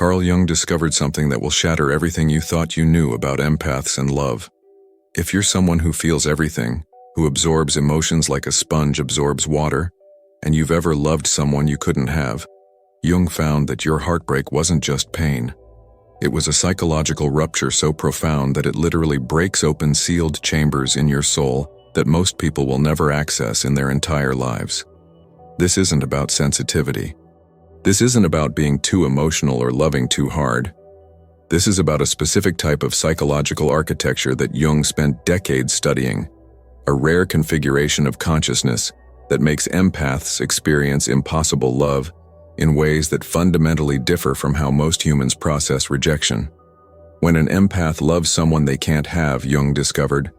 Carl Jung discovered something that will shatter everything you thought you knew about empaths and love. If you're someone who feels everything, who absorbs emotions like a sponge absorbs water, and you've ever loved someone you couldn't have, Jung found that your heartbreak wasn't just pain. It was a psychological rupture so profound that it literally breaks open sealed chambers in your soul that most people will never access in their entire lives. This isn't about sensitivity. This isn't about being too emotional or loving too hard. This is about a specific type of psychological architecture that Jung spent decades studying, a rare configuration of consciousness that makes empaths experience impossible love in ways that fundamentally differ from how most humans process rejection. When an empath loves someone they can't have, Jung discovered,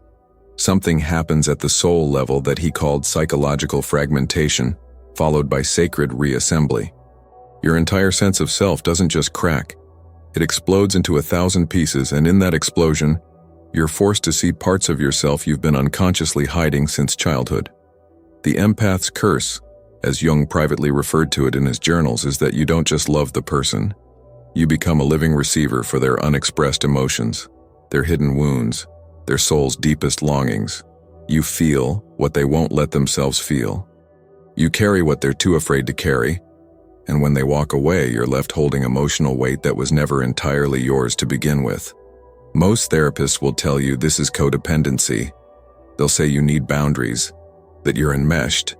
something happens at the soul level that he called psychological fragmentation, followed by sacred reassembly. Your entire sense of self doesn't just crack. It explodes into 1,000 pieces, and in that explosion, you're forced to see parts of yourself you've been unconsciously hiding since childhood. The empath's curse, as Jung privately referred to it in his journals, is that you don't just love the person. You become a living receiver for their unexpressed emotions, their hidden wounds, their soul's deepest longings. You feel what they won't let themselves feel. You carry what they're too afraid to carry, and when they walk away, you're left holding emotional weight that was never entirely yours to begin with. Most therapists will tell you this is codependency. They'll say you need boundaries, that you're enmeshed,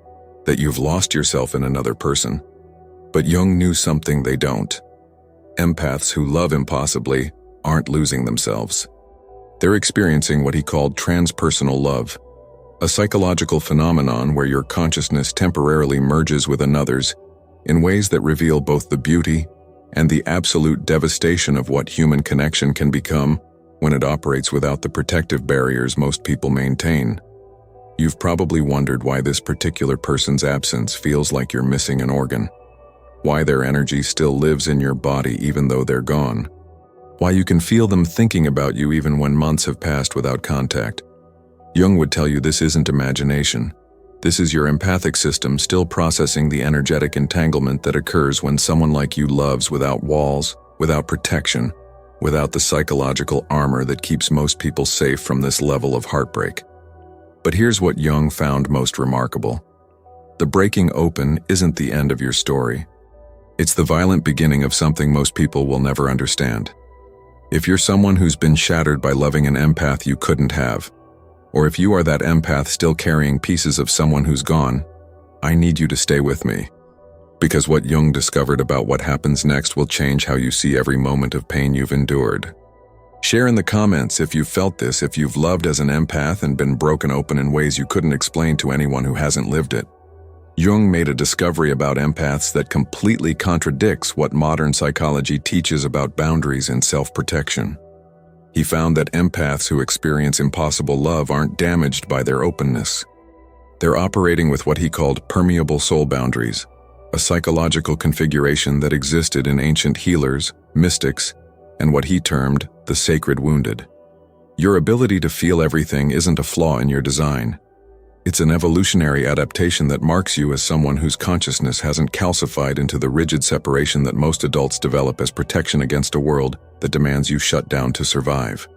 that you've lost yourself in another person. But Jung knew something they don't. Empaths who love impossibly aren't losing themselves. They're experiencing what he called transpersonal love, a psychological phenomenon where your consciousness temporarily merges with another's in ways that reveal both the beauty and the absolute devastation of what human connection can become when it operates without the protective barriers most people maintain. You've probably wondered why this particular person's absence feels like you're missing an organ, why their energy still lives in your body even though they're gone, why you can feel them thinking about you even when months have passed without contact. Jung would tell you this isn't imagination. This is your empathic system still processing the energetic entanglement that occurs when someone like you loves without walls, without protection, without the psychological armor that keeps most people safe from this level of heartbreak. But here's what Jung found most remarkable. The breaking open isn't the end of your story. It's the violent beginning of something most people will never understand. If you're someone who's been shattered by loving an empath you couldn't have, or if you are that empath still carrying pieces of someone who's gone, I need you to stay with me. Because what Jung discovered about what happens next will change how you see every moment of pain you've endured. Share in the comments if you've felt this, if you've loved as an empath and been broken open in ways you couldn't explain to anyone who hasn't lived it. Jung made a discovery about empaths that completely contradicts what modern psychology teaches about boundaries and self-protection. He found that empaths who experience impossible love aren't damaged by their openness. They're operating with what he called permeable soul boundaries, a psychological configuration that existed in ancient healers, mystics, and what he termed the sacred wounded. Your ability to feel everything isn't a flaw in your design. It's an evolutionary adaptation that marks you as someone whose consciousness hasn't calcified into the rigid separation that most adults develop as protection against a world that demands you shut down to survive.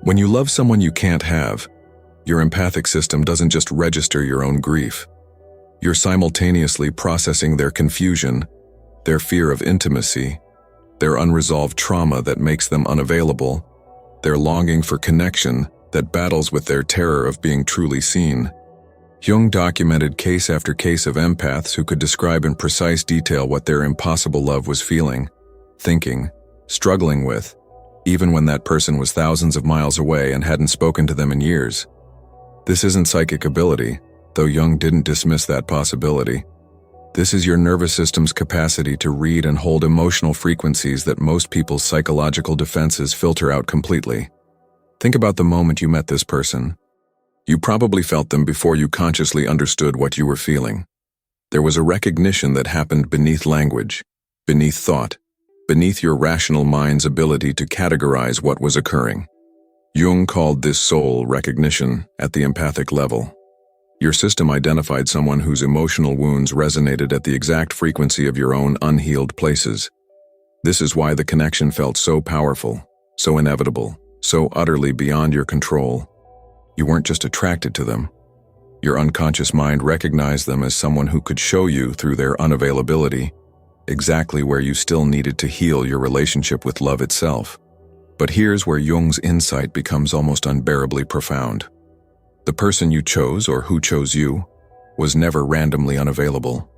When you love someone you can't have, your empathic system doesn't just register your own grief. You're simultaneously processing their confusion, their fear of intimacy, their unresolved trauma that makes them unavailable, their longing for connection that battles with their terror of being truly seen. Jung documented case after case of empaths who could describe in precise detail what their impossible love was feeling, thinking, struggling with, even when that person was thousands of miles away and hadn't spoken to them in years. This isn't psychic ability, though Jung didn't dismiss that possibility. This is your nervous system's capacity to read and hold emotional frequencies that most people's psychological defenses filter out completely. Think about the moment you met this person. You probably felt them before you consciously understood what you were feeling. There was a recognition that happened beneath language, beneath thought, beneath your rational mind's ability to categorize what was occurring. Jung called this soul recognition at the empathic level. Your system identified someone whose emotional wounds resonated at the exact frequency of your own unhealed places. This is why the connection felt so powerful, so inevitable, so utterly beyond your control. You weren't just attracted to them. Your unconscious mind recognized them as someone who could show you, through their unavailability, exactly where you still needed to heal your relationship with love itself. But here's where Jung's insight becomes almost unbearably profound. The person you chose, or who chose you, was never randomly unavailable.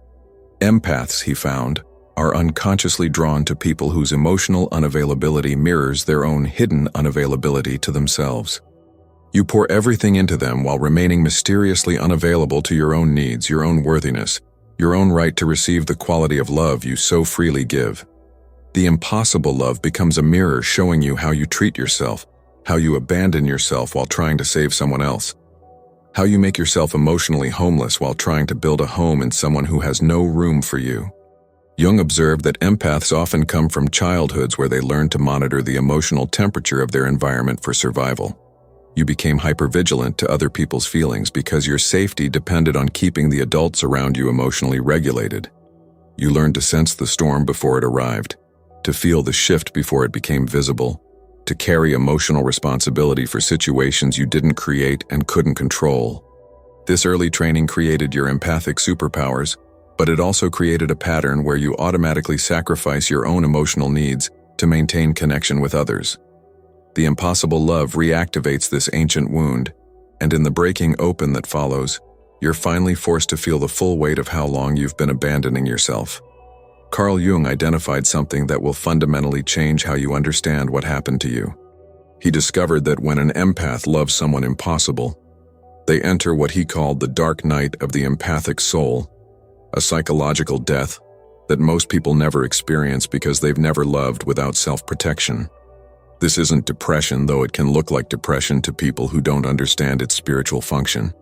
Empaths, he found, are unconsciously drawn to people whose emotional unavailability mirrors their own hidden unavailability to themselves. You pour everything into them while remaining mysteriously unavailable to your own needs, your own worthiness, your own right to receive the quality of love you so freely give. The impossible love becomes a mirror showing you how you treat yourself, how you abandon yourself while trying to save someone else, how you make yourself emotionally homeless while trying to build a home in someone who has no room for you. Jung observed that empaths often come from childhoods where they learned to monitor the emotional temperature of their environment for survival. You became hypervigilant to other people's feelings because your safety depended on keeping the adults around you emotionally regulated. You learned to sense the storm before it arrived, to feel the shift before it became visible, to carry emotional responsibility for situations you didn't create and couldn't control. This early training created your empathic superpowers, but it also created a pattern where you automatically sacrifice your own emotional needs to maintain connection with others. The impossible love reactivates this ancient wound, and in the breaking open that follows, you're finally forced to feel the full weight of how long you've been abandoning yourself. Carl Jung identified something that will fundamentally change how you understand what happened to you. He discovered that when an empath loves someone impossible, they enter what he called the dark night of the empathic soul, a psychological death that most people never experience because they've never loved without self-protection. This isn't depression, though it can look like depression to people who don't understand its spiritual function.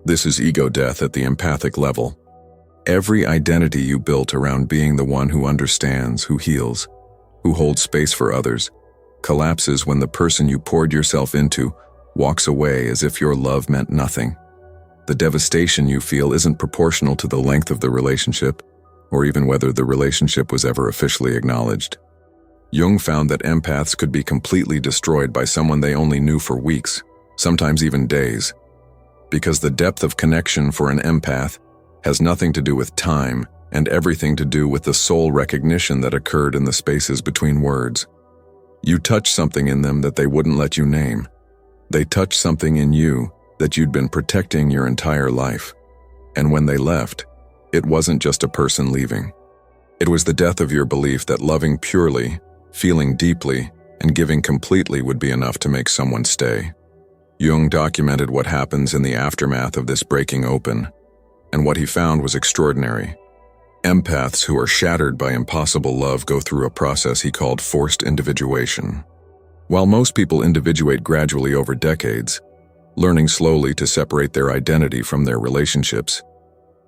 This is ego death at the empathic level. Every identity you built around being the one who understands, who heals, who holds space for others, collapses when the person you poured yourself into walks away as if your love meant nothing. The devastation you feel isn't proportional to the length of the relationship, or even whether the relationship was ever officially acknowledged. Jung found that empaths could be completely destroyed by someone they only knew for weeks, sometimes even days. Because the depth of connection for an empath has nothing to do with time and everything to do with the soul recognition that occurred in the spaces between words. You touched something in them that they wouldn't let you name. They touched something in you that you'd been protecting your entire life. And when they left, it wasn't just a person leaving. It was the death of your belief that loving purely, feeling deeply, and giving completely would be enough to make someone stay. Jung documented what happens in the aftermath of this breaking open, and what he found was extraordinary. Empaths who are shattered by impossible love go through a process he called forced individuation. While most people individuate gradually over decades, learning slowly to separate their identity from their relationships,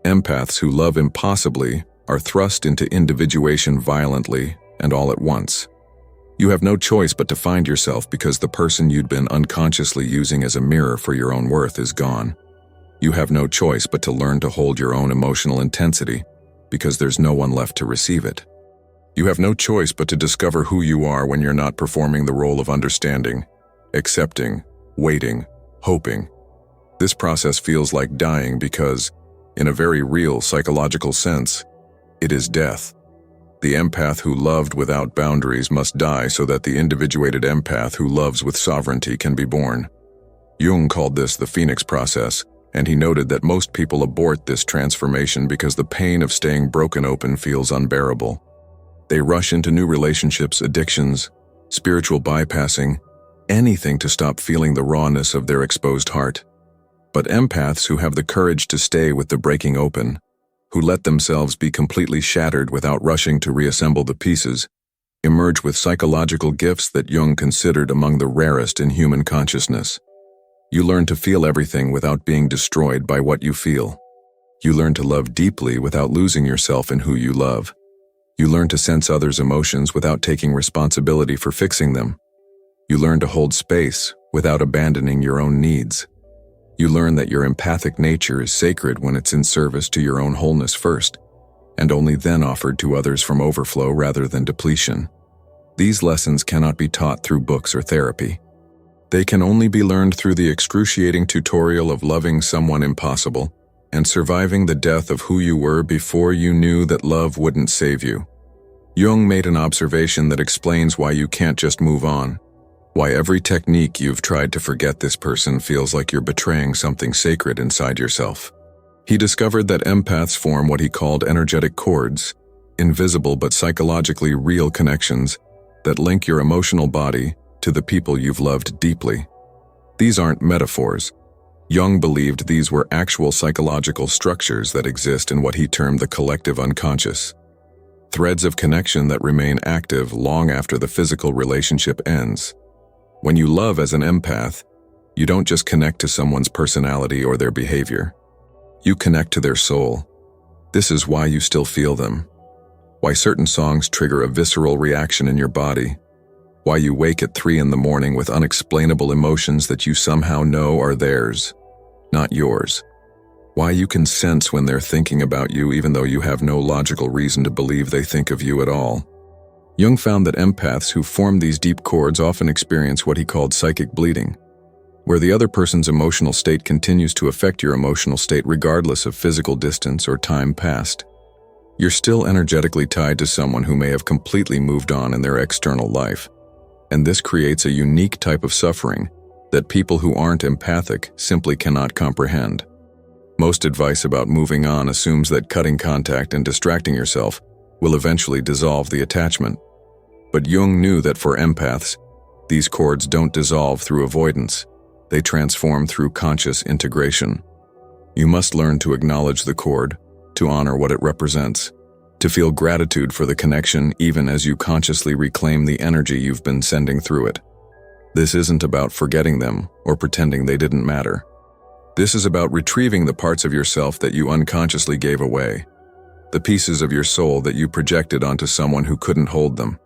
empaths who love impossibly are thrust into individuation violently and all at once. You have no choice but to find yourself because the person you'd been unconsciously using as a mirror for your own worth is gone. You have no choice but to learn to hold your own emotional intensity because there's no one left to receive it. You have no choice but to discover who you are when you're not performing the role of understanding, accepting, waiting, hoping. This process feels like dying because, in a very real psychological sense, it is death. The empath who loved without boundaries must die so that the individuated empath who loves with sovereignty can be born. Jung called this the Phoenix process, and he noted that most people abort this transformation because the pain of staying broken open feels unbearable. They rush into new relationships, addictions, spiritual bypassing, anything to stop feeling the rawness of their exposed heart. But empaths who have the courage to stay with the breaking open, who let themselves be completely shattered without rushing to reassemble the pieces, emerge with psychological gifts that Jung considered among the rarest in human consciousness. You learn to feel everything without being destroyed by what you feel. You learn to love deeply without losing yourself in who you love. You learn to sense others' emotions without taking responsibility for fixing them. You learn to hold space without abandoning your own needs. You learn that your empathic nature is sacred when it's in service to your own wholeness first. and only then offered to others from overflow rather than depletion. These lessons cannot be taught through books or therapy. They can only be learned through the excruciating tutorial of loving someone impossible and surviving the death of who you were before you knew that love wouldn't save you. Jung made an observation that explains why you can't just move on, why every technique you've tried to forget this person feels like you're betraying something sacred inside yourself. He discovered that empaths form what he called energetic cords, invisible but psychologically real connections that link your emotional body to the people you've loved deeply. These aren't metaphors. Jung believed these were actual psychological structures that exist in what he termed the collective unconscious. Threads of connection that remain active long after the physical relationship ends. When you love as an empath, you don't just connect to someone's personality or their behavior. You connect to their soul. This is why you still feel them. Why certain songs trigger a visceral reaction in your body. Why you wake at 3 a.m. with unexplainable emotions that you somehow know are theirs, not yours. Why you can sense when they're thinking about you even though you have no logical reason to believe they think of you at all. Jung found that empaths who form these deep cords often experience what he called psychic bleeding, where the other person's emotional state continues to affect your emotional state regardless of physical distance or time passed. You're still energetically tied to someone who may have completely moved on in their external life, and this creates a unique type of suffering that people who aren't empathic simply cannot comprehend. Most advice about moving on assumes that cutting contact and distracting yourself will eventually dissolve the attachment. But Jung knew that for empaths, these cords don't dissolve through avoidance, they transform through conscious integration. You must learn to acknowledge the cord, to honor what it represents, to feel gratitude for the connection even as you consciously reclaim the energy you've been sending through it. This isn't about forgetting them or pretending they didn't matter. This is about retrieving the parts of yourself that you unconsciously gave away, the pieces of your soul that you projected onto someone who couldn't hold them.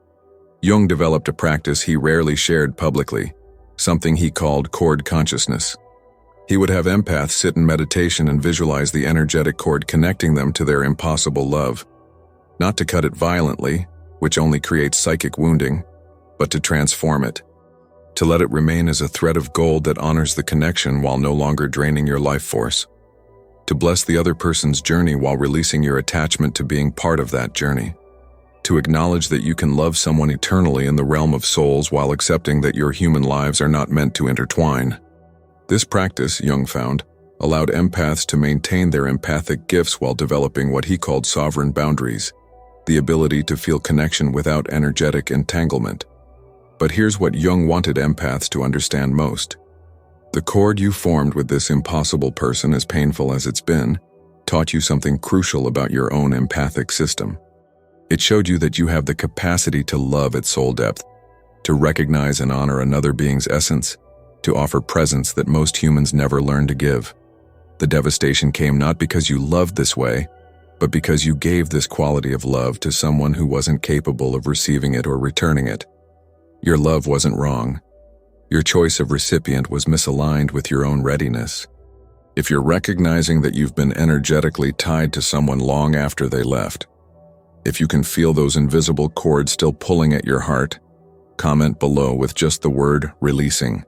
Jung developed a practice he rarely shared publicly, something he called cord consciousness. He would have empaths sit in meditation and visualize the energetic cord connecting them to their impossible love. Not to cut it violently, which only creates psychic wounding, but to transform it. To let it remain as a thread of gold that honors the connection while no longer draining your life force. To bless the other person's journey while releasing your attachment to being part of that journey. To acknowledge that you can love someone eternally in the realm of souls while accepting that your human lives are not meant to intertwine. This practice, Jung found, allowed empaths to maintain their empathic gifts while developing what he called sovereign boundaries, the ability to feel connection without energetic entanglement. But here's what Jung wanted empaths to understand most. The cord you formed with this impossible person, as painful as it's been, taught you something crucial about your own empathic system. It showed you that you have the capacity to love at soul depth, to recognize and honor another being's essence, to offer presence that most humans never learn to give. The devastation came not because you loved this way, but because you gave this quality of love to someone who wasn't capable of receiving it or returning it. Your love wasn't wrong. Your choice of recipient was misaligned with your own readiness. If you're recognizing that you've been energetically tied to someone long after they left, if you can feel those invisible cords still pulling at your heart, comment below with just the word releasing.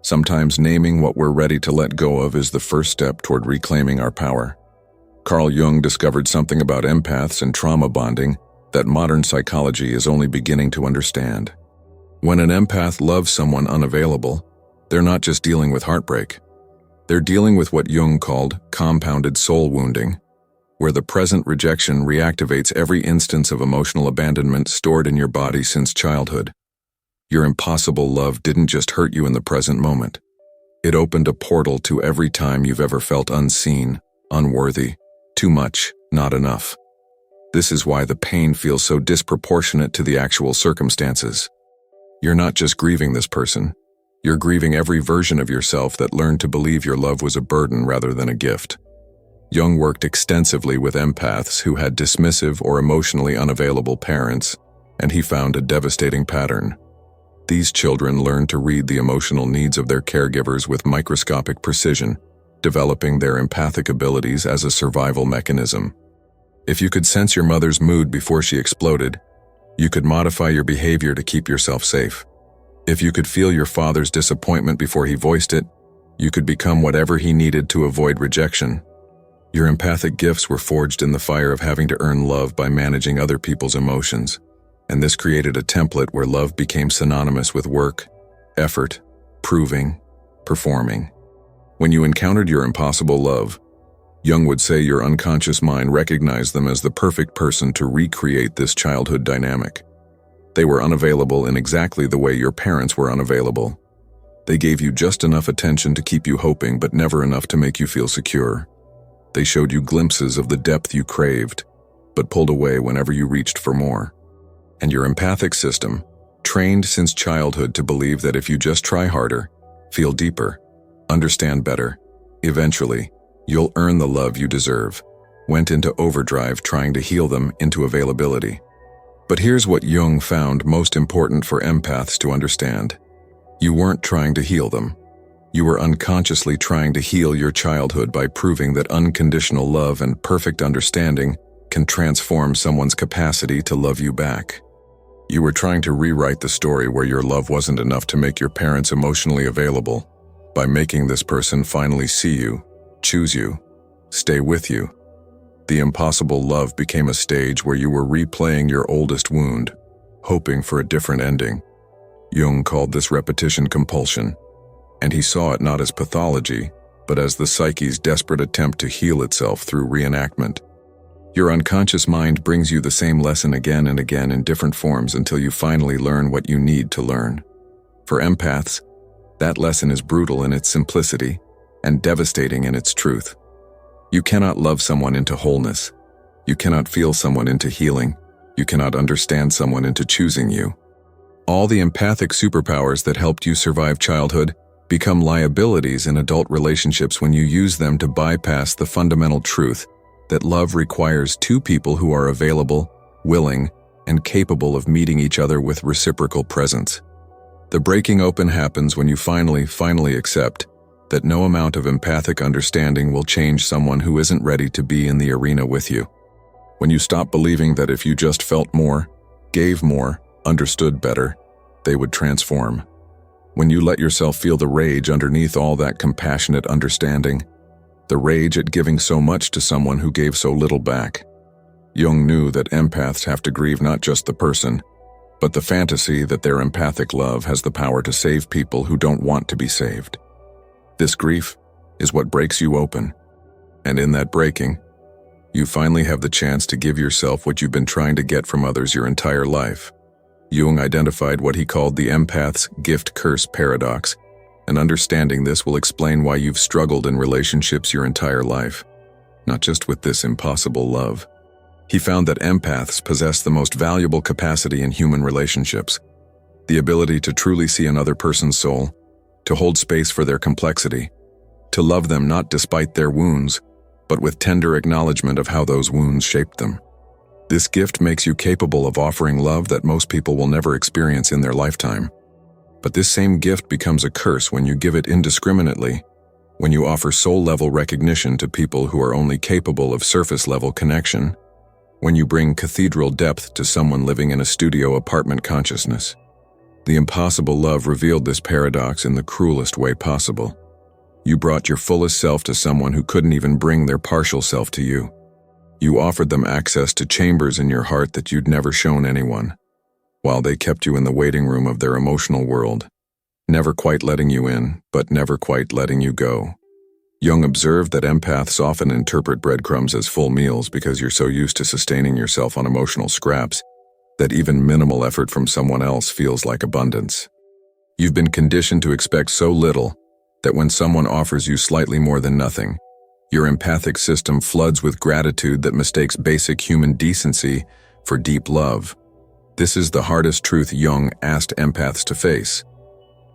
Sometimes naming what we're ready to let go of is the first step toward reclaiming our power. Carl Jung discovered something about empaths and trauma bonding that modern psychology is only beginning to understand. When an empath loves someone unavailable, they're not just dealing with heartbreak. They're dealing with what Jung called compounded soul wounding, where the present rejection reactivates every instance of emotional abandonment stored in your body since childhood. Your impossible love didn't just hurt you in the present moment. It opened a portal to every time you've ever felt unseen, unworthy, too much, not enough. This is why the pain feels so disproportionate to the actual circumstances. You're not just grieving this person. You're grieving every version of yourself that learned to believe your love was a burden rather than a gift. Jung worked extensively with empaths who had dismissive or emotionally unavailable parents, and he found a devastating pattern. These children learned to read the emotional needs of their caregivers with microscopic precision, developing their empathic abilities as a survival mechanism. If you could sense your mother's mood before she exploded, you could modify your behavior to keep yourself safe. If you could feel your father's disappointment before he voiced it, you could become whatever he needed to avoid rejection. Your empathic gifts were forged in the fire of having to earn love by managing other people's emotions, and this created a template where love became synonymous with work, effort, proving, performing. When you encountered your impossible love, Jung would say your unconscious mind recognized them as the perfect person to recreate this childhood dynamic. They were unavailable in exactly the way your parents were unavailable. They gave you just enough attention to keep you hoping, but never enough to make you feel secure. They showed you glimpses of the depth you craved, but pulled away whenever you reached for more. And your empathic system, trained since childhood to believe that if you just try harder, feel deeper, understand better, eventually, you'll earn the love you deserve, went into overdrive trying to heal them into availability. But here's what Jung found most important for empaths to understand. You weren't trying to heal them. You were unconsciously trying to heal your childhood by proving that unconditional love and perfect understanding can transform someone's capacity to love you back. You were trying to rewrite the story where your love wasn't enough to make your parents emotionally available by making this person finally see you, choose you, stay with you. The impossible love became a stage where you were replaying your oldest wound, hoping for a different ending. Jung called this repetition compulsion, and he saw it not as pathology, but as the psyche's desperate attempt to heal itself through reenactment. Your unconscious mind brings you the same lesson again and again in different forms until you finally learn what you need to learn. For empaths, that lesson is brutal in its simplicity and devastating in its truth. You cannot love someone into wholeness. You cannot feel someone into healing. You cannot understand someone into choosing you. All the empathic superpowers that helped you survive childhood become liabilities in adult relationships when you use them to bypass the fundamental truth that love requires two people who are available, willing, and capable of meeting each other with reciprocal presence. The breaking open happens when you finally accept that no amount of empathic understanding will change someone who isn't ready to be in the arena with you. When you stop believing that if you just felt more, gave more, understood better, they would transform. When you let yourself feel the rage underneath all that compassionate understanding, the rage at giving so much to someone who gave so little back. Jung knew that empaths have to grieve not just the person, but the fantasy that their empathic love has the power to save people who don't want to be saved. This grief is what breaks you open, and in that breaking, you finally have the chance to give yourself what you've been trying to get from others your entire life. Jung identified what he called the empath's gift-curse paradox, and understanding this will explain why you've struggled in relationships your entire life, not just with this impossible love. He found that empaths possess the most valuable capacity in human relationships, the ability to truly see another person's soul, to hold space for their complexity, to love them not despite their wounds, but with tender acknowledgement of how those wounds shaped them. This gift makes you capable of offering love that most people will never experience in their lifetime. But this same gift becomes a curse when you give it indiscriminately, when you offer soul-level recognition to people who are only capable of surface-level connection, when you bring cathedral depth to someone living in a studio apartment consciousness. The impossible love revealed this paradox in the cruelest way possible. You brought your fullest self to someone who couldn't even bring their partial self to you. You offered them access to chambers in your heart that you'd never shown anyone, while they kept you in the waiting room of their emotional world, never quite letting you in, but never quite letting you go. Jung observed that empaths often interpret breadcrumbs as full meals because you're so used to sustaining yourself on emotional scraps that even minimal effort from someone else feels like abundance. You've been conditioned to expect so little that when someone offers you slightly more than nothing, your empathic system floods with gratitude that mistakes basic human decency for deep love. This is the hardest truth Jung asked empaths to face.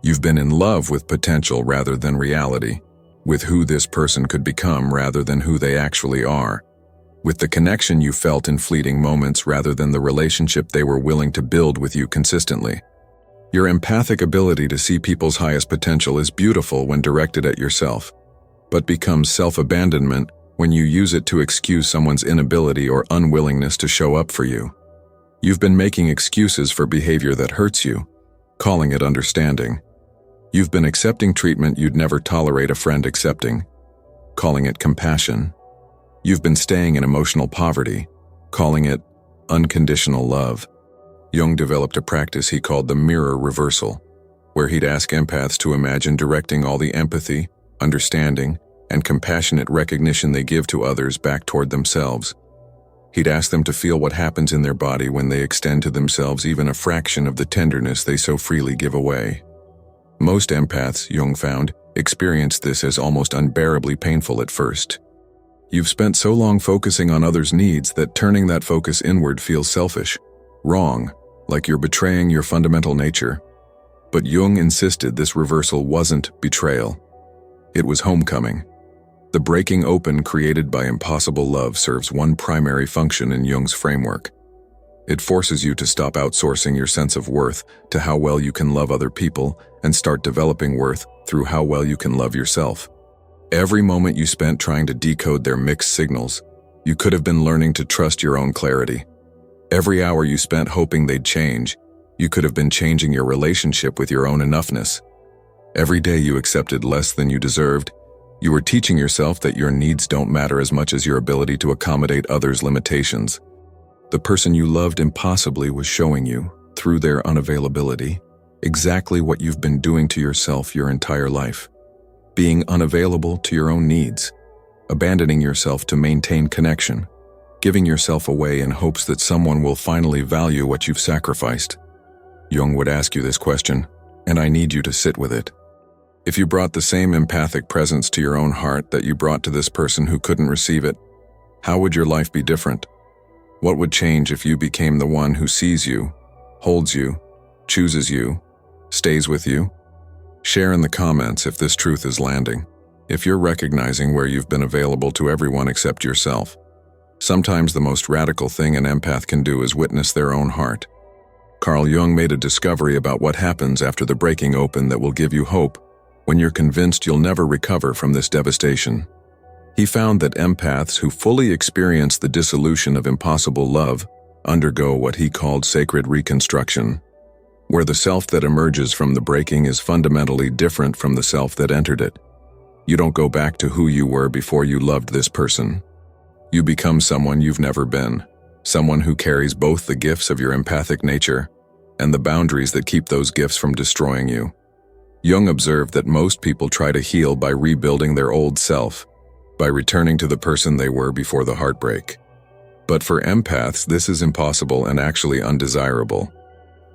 You've been in love with potential rather than reality, with who this person could become rather than who they actually are, with the connection you felt in fleeting moments rather than the relationship they were willing to build with you consistently. Your empathic ability to see people's highest potential is beautiful when directed at yourself, but becomes self-abandonment when you use it to excuse someone's inability or unwillingness to show up for you. You've been making excuses for behavior that hurts you, calling it understanding. You've been accepting treatment you'd never tolerate a friend accepting, calling it compassion. You've been staying in emotional poverty, calling it unconditional love. Jung developed a practice he called the mirror reversal, where he'd ask empaths to imagine directing all the empathy, understanding, and compassionate recognition they give to others back toward themselves. He'd ask them to feel what happens in their body when they extend to themselves even a fraction of the tenderness they so freely give away. Most empaths, Jung found, experience this as almost unbearably painful at first. You've spent so long focusing on others' needs that turning that focus inward feels selfish, wrong, like you're betraying your fundamental nature. But Jung insisted this reversal wasn't betrayal. It was homecoming. The breaking open created by impossible love serves one primary function in Jung's framework. It forces you to stop outsourcing your sense of worth to how well you can love other people and start developing worth through how well you can love yourself. Every moment you spent trying to decode their mixed signals, you could have been learning to trust your own clarity. Every hour you spent hoping they'd change, you could have been changing your relationship with your own enoughness. Every day you accepted less than you deserved, you were teaching yourself that your needs don't matter as much as your ability to accommodate others' limitations. The person you loved impossibly was showing you, through their unavailability, exactly what you've been doing to yourself your entire life. Being unavailable to your own needs, abandoning yourself to maintain connection, giving yourself away in hopes that someone will finally value what you've sacrificed. Jung would ask you this question, and I need you to sit with it. If you brought the same empathic presence to your own heart that you brought to this person who couldn't receive it, how would your life be different? What would change if you became the one who sees you, holds you, chooses you, stays with you? Share in the comments if this truth is landing, if you're recognizing where you've been available to everyone except yourself. Sometimes the most radical thing an empath can do is witness their own heart. Carl Jung made a discovery about what happens after the breaking open that will give you hope when you're convinced you'll never recover from this devastation. He found that empaths who fully experience the dissolution of impossible love undergo what he called sacred reconstruction, where the self that emerges from the breaking is fundamentally different from the self that entered it. You don't go back to who you were before you loved this person. You become someone you've never been, someone who carries both the gifts of your empathic nature and the boundaries that keep those gifts from destroying you. Jung observed that most people try to heal by rebuilding their old self, by returning to the person they were before the heartbreak. But for empaths, this is impossible and actually undesirable.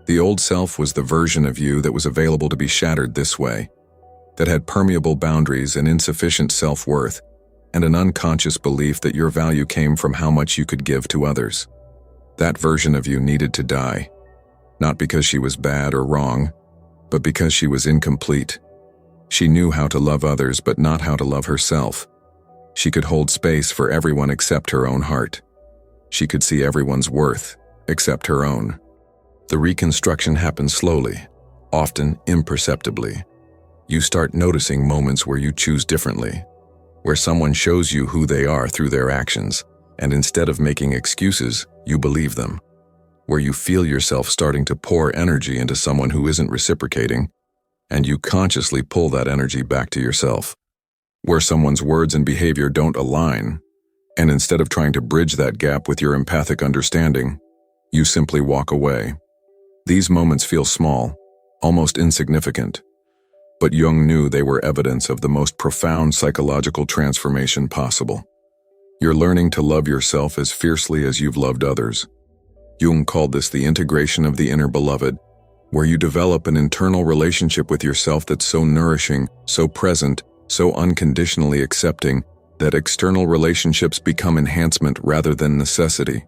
The old self was the version of you that was available to be shattered this way, that had permeable boundaries and insufficient self-worth, and an unconscious belief that your value came from how much you could give to others. That version of you needed to die, not because she was bad or wrong, but because she was incomplete. She knew how to love others but not how to love herself. She could hold space for everyone except her own heart. She could see everyone's worth except her own. The reconstruction happens slowly, often imperceptibly. You start noticing moments where you choose differently, where someone shows you who they are through their actions, and instead of making excuses, you believe them. Where you feel yourself starting to pour energy into someone who isn't reciprocating, and you consciously pull that energy back to yourself. Where someone's words and behavior don't align, and instead of trying to bridge that gap with your empathic understanding, you simply walk away. These moments feel small, almost insignificant, but Jung knew they were evidence of the most profound psychological transformation possible. You're learning to love yourself as fiercely as you've loved others. Jung called this the integration of the inner beloved, where you develop an internal relationship with yourself that's so nourishing, so present, so unconditionally accepting, that external relationships become enhancement rather than necessity.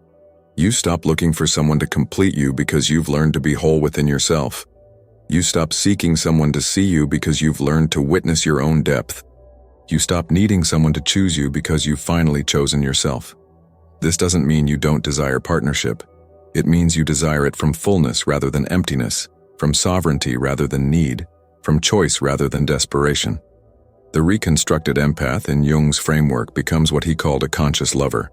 You stop looking for someone to complete you because you've learned to be whole within yourself. You stop seeking someone to see you because you've learned to witness your own depth. You stop needing someone to choose you because you've finally chosen yourself. This doesn't mean you don't desire partnership. It means you desire it from fullness rather than emptiness, from sovereignty rather than need, from choice rather than desperation. The reconstructed empath in Jung's framework becomes what he called a conscious lover.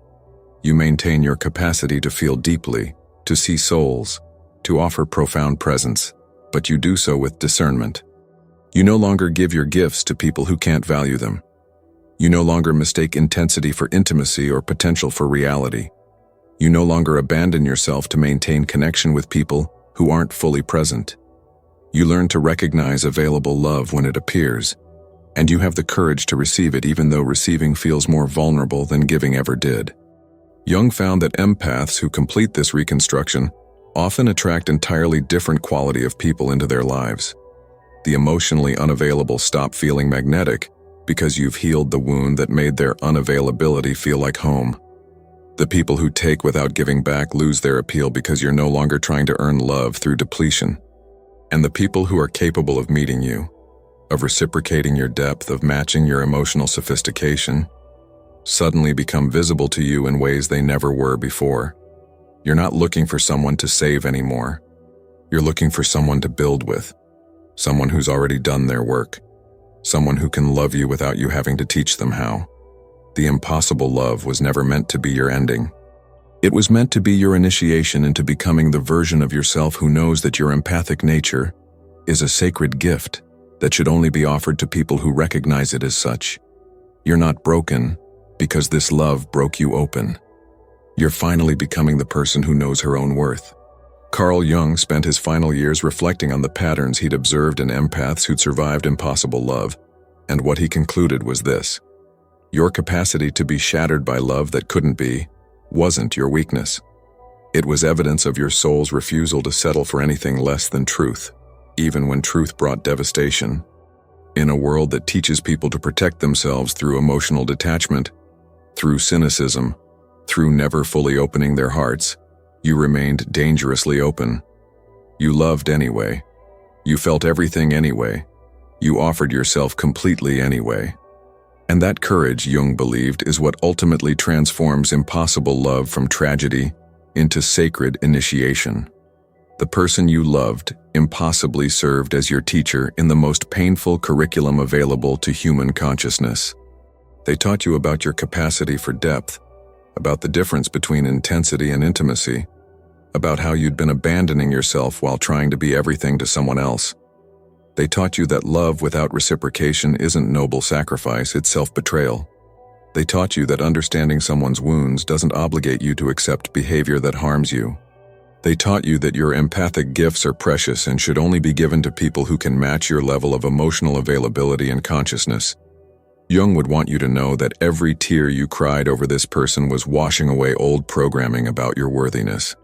You maintain your capacity to feel deeply, to see souls, to offer profound presence, but you do so with discernment. You no longer give your gifts to people who can't value them. You no longer mistake intensity for intimacy or potential for reality. You no longer abandon yourself to maintain connection with people who aren't fully present. You learn to recognize available love when it appears, and you have the courage to receive it even though receiving feels more vulnerable than giving ever did. Jung found that empaths who complete this reconstruction often attract entirely different quality of people into their lives. The emotionally unavailable stop feeling magnetic because you've healed the wound that made their unavailability feel like home. The people who take without giving back lose their appeal because you're no longer trying to earn love through depletion. And the people who are capable of meeting you, of reciprocating your depth, of matching your emotional sophistication, suddenly become visible to you in ways they never were before. You're not looking for someone to save anymore. You're looking for someone to build with, someone who's already done their work, someone who can love you without you having to teach them how. The impossible love was never meant to be your ending. It was meant to be your initiation into becoming the version of yourself who knows that your empathic nature is a sacred gift that should only be offered to people who recognize it as such. You're not broken because this love broke you open. You're finally becoming the person who knows her own worth. Carl Jung spent his final years reflecting on the patterns he'd observed in empaths who'd survived impossible love, and what he concluded was this: your capacity to be shattered by love that couldn't be wasn't your weakness. It was evidence of your soul's refusal to settle for anything less than truth, even when truth brought devastation. In a world that teaches people to protect themselves through emotional detachment, through cynicism, through never fully opening their hearts, you remained dangerously open. You loved anyway. You felt everything anyway. You offered yourself completely anyway. And that courage, Jung believed, is what ultimately transforms impossible love from tragedy into sacred initiation. The person you loved impossibly served as your teacher in the most painful curriculum available to human consciousness. They taught you about your capacity for depth, about the difference between intensity and intimacy, about how you'd been abandoning yourself while trying to be everything to someone else. They taught you that love without reciprocation isn't noble sacrifice, it's self-betrayal. They taught you that understanding someone's wounds doesn't obligate you to accept behavior that harms you. They taught you that your empathic gifts are precious and should only be given to people who can match your level of emotional availability and consciousness. Jung would want you to know that every tear you cried over this person was washing away old programming about your worthiness.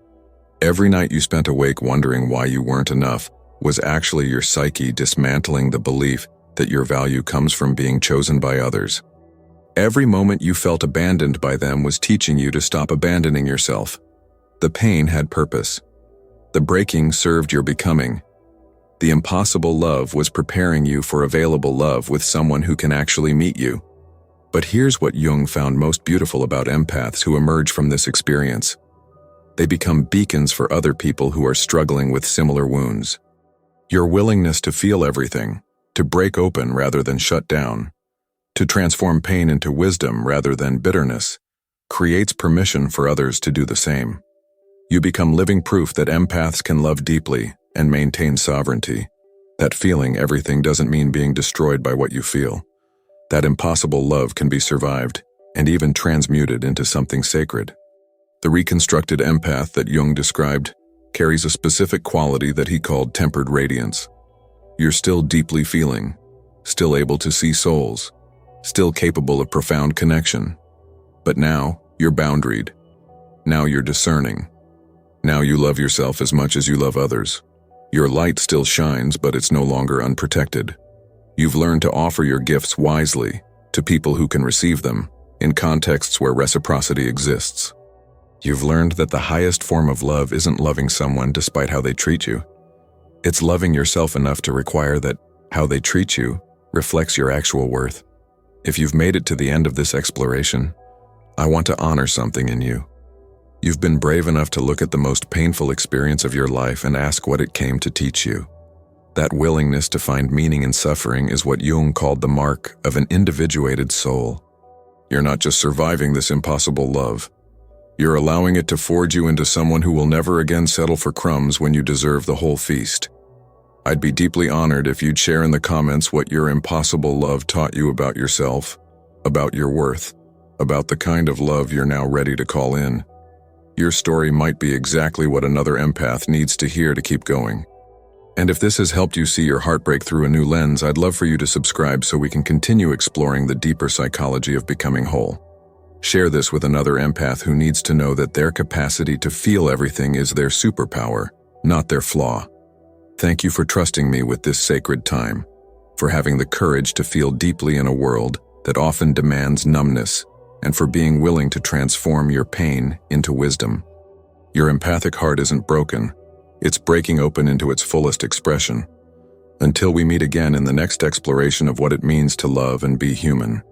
Every night you spent awake wondering why you weren't enough was actually your psyche dismantling the belief that your value comes from being chosen by others. Every moment you felt abandoned by them was teaching you to stop abandoning yourself. The pain had purpose. The breaking served your becoming. The impossible love was preparing you for available love with someone who can actually meet you. But here's what Jung found most beautiful about empaths who emerge from this experience. They become beacons for other people who are struggling with similar wounds. Your willingness to feel everything, to break open rather than shut down, to transform pain into wisdom rather than bitterness, creates permission for others to do the same. You become living proof that empaths can love deeply and maintain sovereignty, that feeling everything doesn't mean being destroyed by what you feel, that impossible love can be survived and even transmuted into something sacred. The reconstructed empath that Jung described carries a specific quality that he called tempered radiance. You're still deeply feeling, still able to see souls, still capable of profound connection. But now, you're boundaried. Now you're discerning. Now you love yourself as much as you love others. Your light still shines, but it's no longer unprotected. You've learned to offer your gifts wisely, to people who can receive them, in contexts where reciprocity exists. You've learned that the highest form of love isn't loving someone despite how they treat you. It's loving yourself enough to require that how they treat you reflects your actual worth. If you've made it to the end of this exploration, I want to honor something in you. You've been brave enough to look at the most painful experience of your life and ask what it came to teach you. That willingness to find meaning in suffering is what Jung called the mark of an individuated soul. You're not just surviving this impossible love. You're allowing it to forge you into someone who will never again settle for crumbs when you deserve the whole feast. I'd be deeply honored if you'd share in the comments what your impossible love taught you about yourself, about your worth, about the kind of love you're now ready to call in. Your story might be exactly what another empath needs to hear to keep going. And if this has helped you see your heartbreak through a new lens, I'd love for you to subscribe so we can continue exploring the deeper psychology of becoming whole. Share this with another empath who needs to know that their capacity to feel everything is their superpower, not their flaw. Thank you for trusting me with this sacred time, for having the courage to feel deeply in a world that often demands numbness, and for being willing to transform your pain into wisdom. Your empathic heart isn't broken. It's breaking open into its fullest expression. Until we meet again in the next exploration of what it means to love and be human.